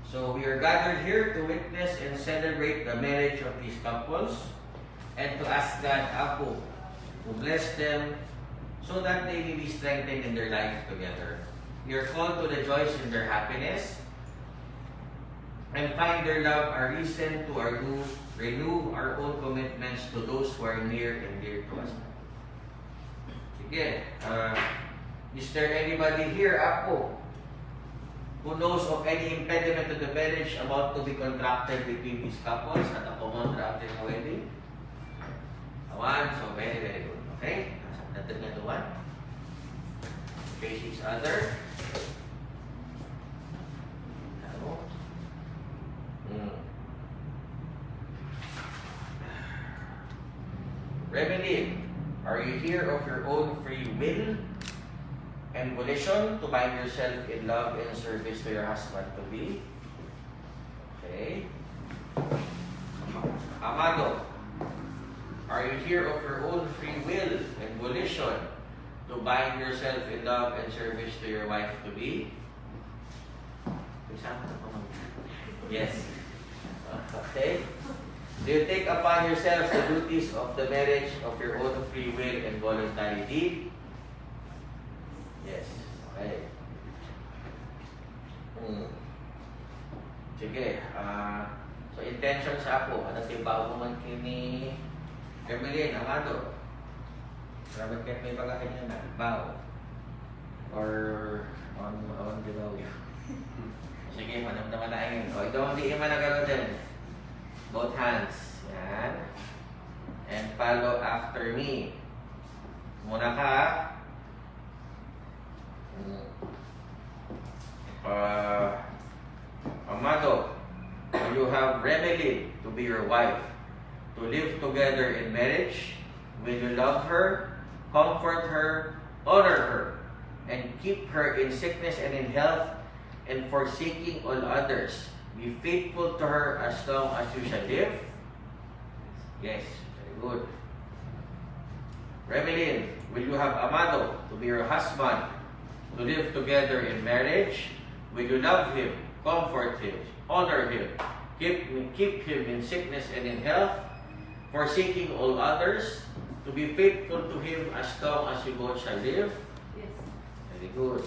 So we are gathered here to witness and celebrate the marriage of these couples and to ask God, Apo, to bless them so that they may be strengthened in their life together. We are called to rejoice in their happiness and find their love a reason to renew our own commitments to those who are near and dear to us. Sige, is there anybody here, Apo, who knows of any impediment to the marriage about to be contracted between these couples at a common after the wedding? One, so very, very good. Okay? Natin na one. Face each other. Remedy, are you here of your own free will and volition to bind yourself in love and service to your husband-to-be? Okay. Amado, are you here of your own free will and volition to bind yourself in love and service to your wife-to-be? Yes. Okay. Do you take upon yourselves the duties of the marriage of your own free will and voluntary deed? Yes. Okay. Sige. So, intention sa ako. Ano tibaw mo man kini Emeline, Amado? Sabi kayo may bagahin nyo na. Tibaw. Or on tibaw yun. Sige, manamdaman na yun. O, ito ang di iman na gano'n din. Both hands. Yan. And follow after me. Muna ka. Amado, you have Remedy to be your wife, to live together in marriage. Will you love her, comfort her, honor her, and keep her in sickness and in health, and forsaking all others? Be faithful to her as long as you shall live? Yes, very good. Remelin, will you have Amado to be your husband, to live together in marriage? Will you love him, comfort him, honor him, keep him in sickness and in health, forsaking all others, to be faithful to him as long as you both shall live? Yes. Very good.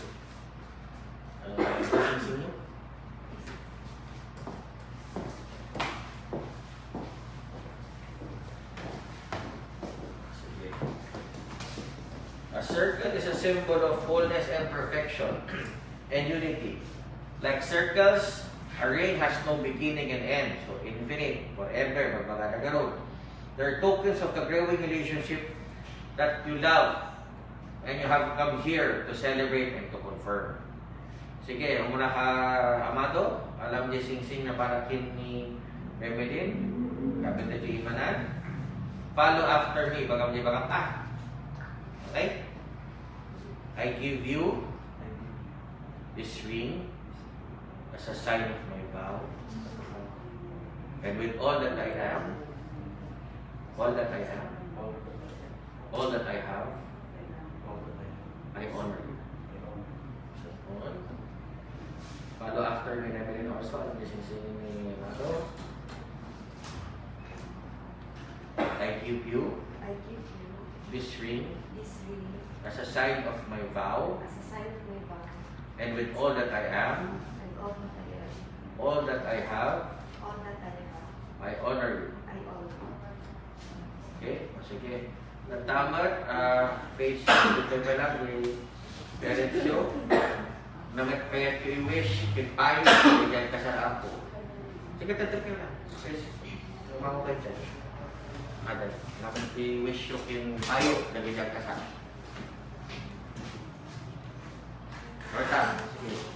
A circle is a symbol of wholeness and perfection and unity. Like circles, a ring has no beginning and end, so infinite, forever, magmagandagaroon. They are tokens of the growing relationship that you love and you have come here to celebrate and to confirm. Sige, muna ka, Amado. Alam niya sing-sing na parakin ni Remelin. Kapit na siya imanan. Follow after me. Bagam niya bagam. Okay? I give you this ring as a sign of my vow. And with all that I am, all that I am, all that I have, I honor you. So, follow after me, Remelin also. Alam niya sing-sing ni Amado. I give you this ring as a sign of my vow, and with all that I am, all that I have, I honor you. Okay? O sige. Natamat, page 2 pa lang, may parents nyo, na may kaya wish, pipayo, bigyan ka sa ako. Sige, tatrip nyo lang. Okay. Tumawa kayo dyan. Ada, naman i-wish yung payo na bigyan ka sa ako. Marta, sige.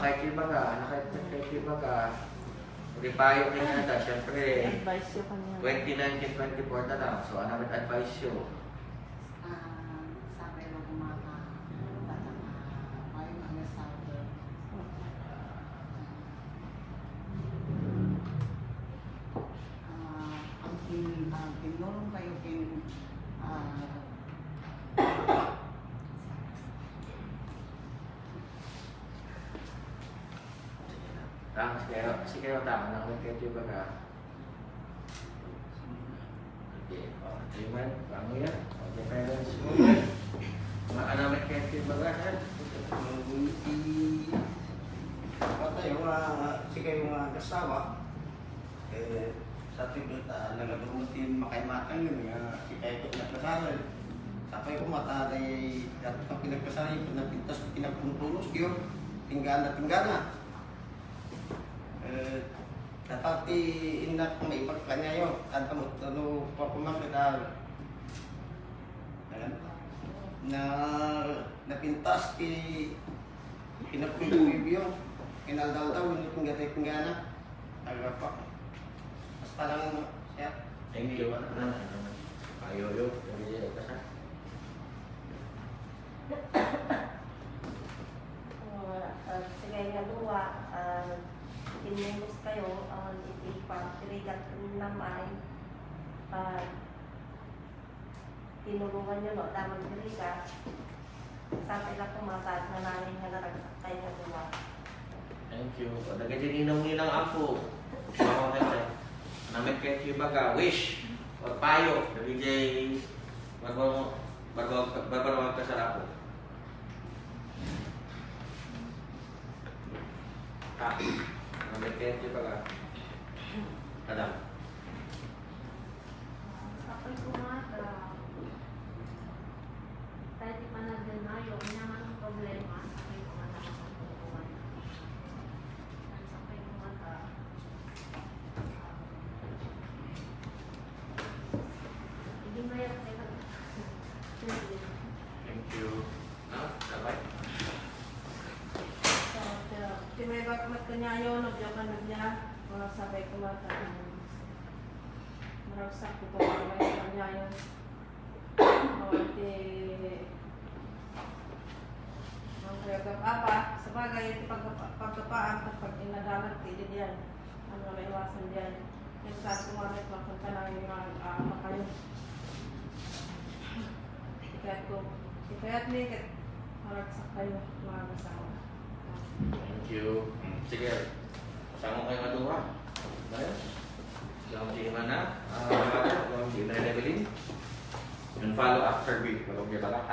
Kahit iba ka, ripayo ka niya na, syempre, 2019-24 na lang. So, ano naman advice yun? Sabi ng umaga, ang sabi. Ang tinulong kayo Kasi kayo tama na kung kayo ba ka? Okay, Jiman, bango yan. Okay, parents mo. Maanamin kayo ba ka, sir? Yung sige yung kasawa, sa tibeta, nagagumutin makaimatang yun, si kayo ito nagkasaral. Sapay ko mata ay dapat pang pinagkasaral, pinapintas, pinagpuntulos, yun, tinggana. Tatati inak may ipagkanya yun, at ano pa kumakita na napintas pinagpuntuloy yun. Kinaldal-dal, hindi kong gatay-pinggana. Talaga pa. Basta lang siya. Thank you. Ayo-yo. Sige nga duwa, inimus kayo, ipapirigat namay, tinulungan nyo no, damang pirigat, sa pila pumasad na namin nga naragsak nga duwa. Thank you. Nagajininong-ninang ako. Mga kasi. Namit kayo baga, wish. O payo. Nabijay. Barbarong kasara ko. Namit kayo baga. Kadang. Ako'y kumata. Kahit di pa nagdanayo, may naman ang problema. Ako'y kumata sa pagkukuhan. Ako'y kumata. Hindi mayroon kayo. Thank you. Sabay. Si may bakmat kanyayo, nagyakan niya, mga sabay kumata. Marasak ko pa may kanyayo. Apa, sabagay pagkapaan kapag inadalag tilid yan. Ano na iwasan dyan. Yung sa kumamit mapunta na yung mga kayo. Ikaya't may maragsak kayo mga kasawa. Thank you. Sige. Sama kayo madunga. Bayan. Selamat di mana? Selamat di mana Evelyn? And follow after me. Kalau dia balak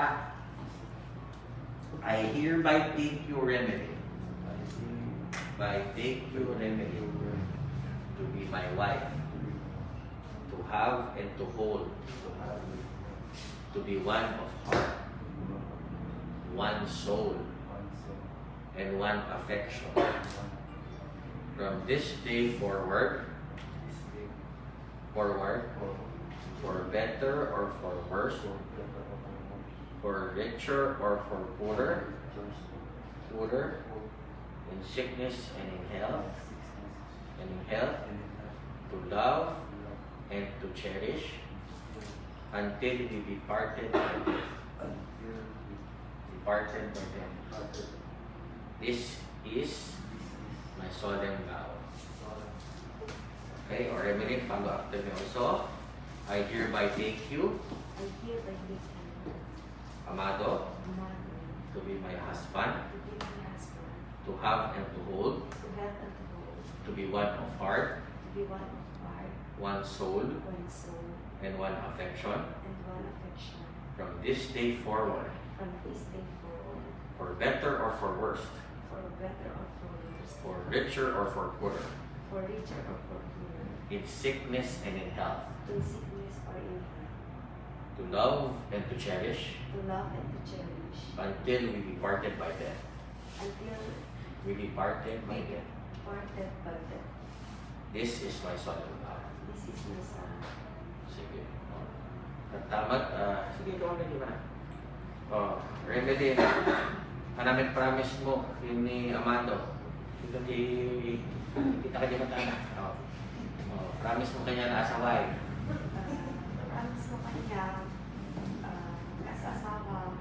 I hereby take your remedy. Take your remedy to be my wife, to have and to hold, to be one of heart, one soul, and one affection. From this day forward, for better or for worse, for richer or for poorer, in sickness and in health, to love and to cherish, until we be parted by death. This is my solemn vow. Okay, or remedy, follow after me also. I hereby take you, I hereby take you, Amado, Amado, to be my husband, to be my husband, to have and to hold, to have and to hold, to be one of heart, to be one of heart, one soul, one soul, and one affection. and one affection. From this day forward, From this day forward, for better or for worse, for better or for worse, for richer or for poorer, for richer or for poorer, in sickness and in health, in sickness or in health, to love and to cherish, to love and to cherish, until we be parted by death. until We be parted by death. parted by death. This is my solemn vow. This is my son. Sige. Tamat, sige, ikaw na di ba? Remedy, namin promise mo, yun ni Amado. Kita ka di matana. Promise mo kanya na asaway. Promise ko kanya, kasasawa,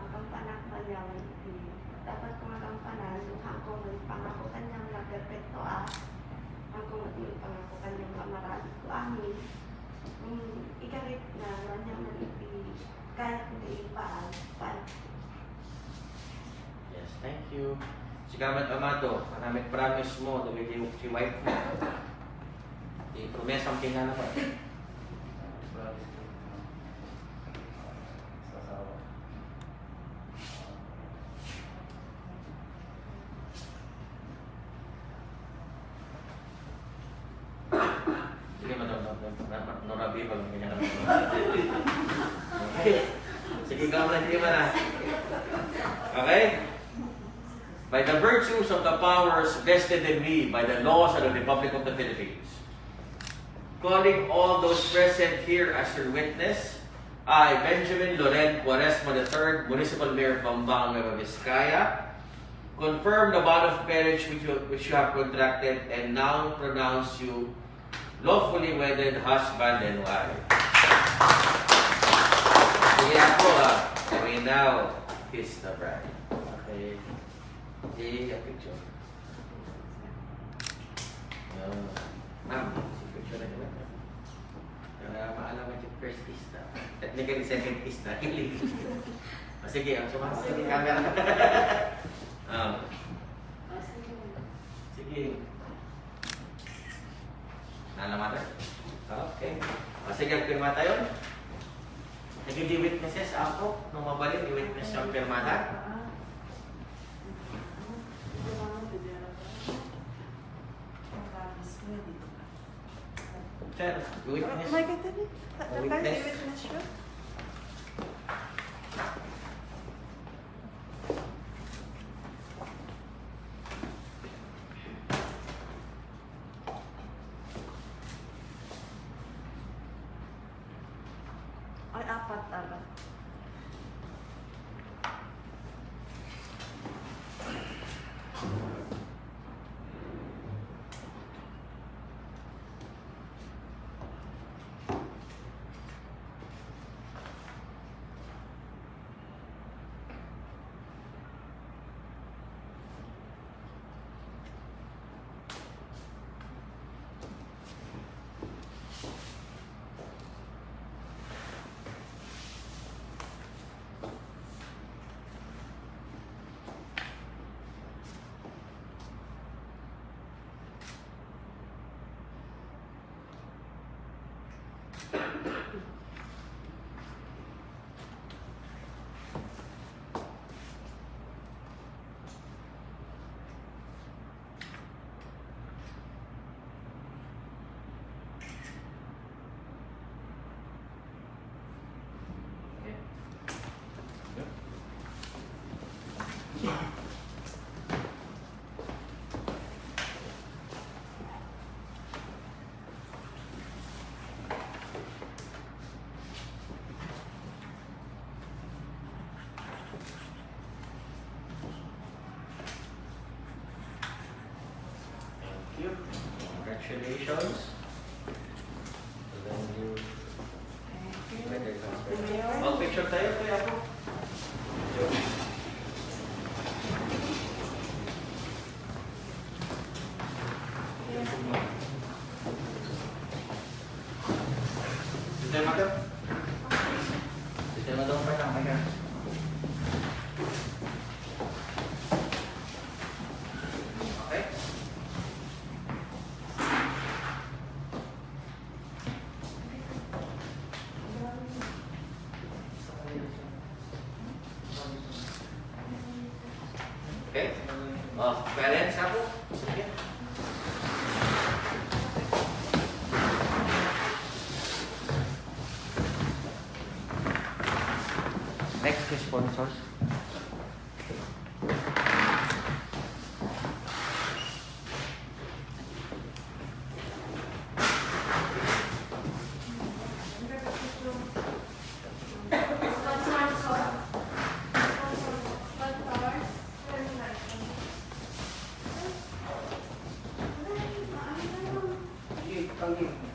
kang panak kanya, dapat ko magampanan, ang kong pangako kanyang na perfecto ang kong pangako kanyang kamarad ko amin, ikarit na kanyang nalipi, kahit hindi ipaan, Yes, thank you. Si Kamat Amato, manamit promise mo, dawit yung si wife mo. I-promise ang tingnan naman. Sige, madam, Norabi pa lang ganyan. Okay. Sige, Kamat, sige ba na? Okay? By the virtues of the powers vested in me by the laws of the Republic of the Philippines, calling all those present here as your witness, I, Benjamin Loren Cuaresma III, Municipal Mayor of Bambang, Nueva Vizcaya, confirm the bond of marriage which you have contracted and now pronounce you lawfully wedded husband and wife. Sige ako we now kiss the bride. Okay. See a picture. Ma'am, si picture na naman. Maalaman yung first kiss na. Technically, second kiss na. Sige, ang sumakas. Sige, camera. Sige. Nalamatan? Okay. Sige, pirma tayo. Naging witnesses ako. Nung mabalik, i-witness yung pirmata. Sir, witness. May ganda din. Witness. Witness siya. Ay, apat. Congratulations. So then you wedded husband. Mag-picture tayo, kuya ako. Sistema ka? Sistema daw pa lang, may ka. Okay? Okay? Parents ako? Sige. Next sponsors. Sige, tangi.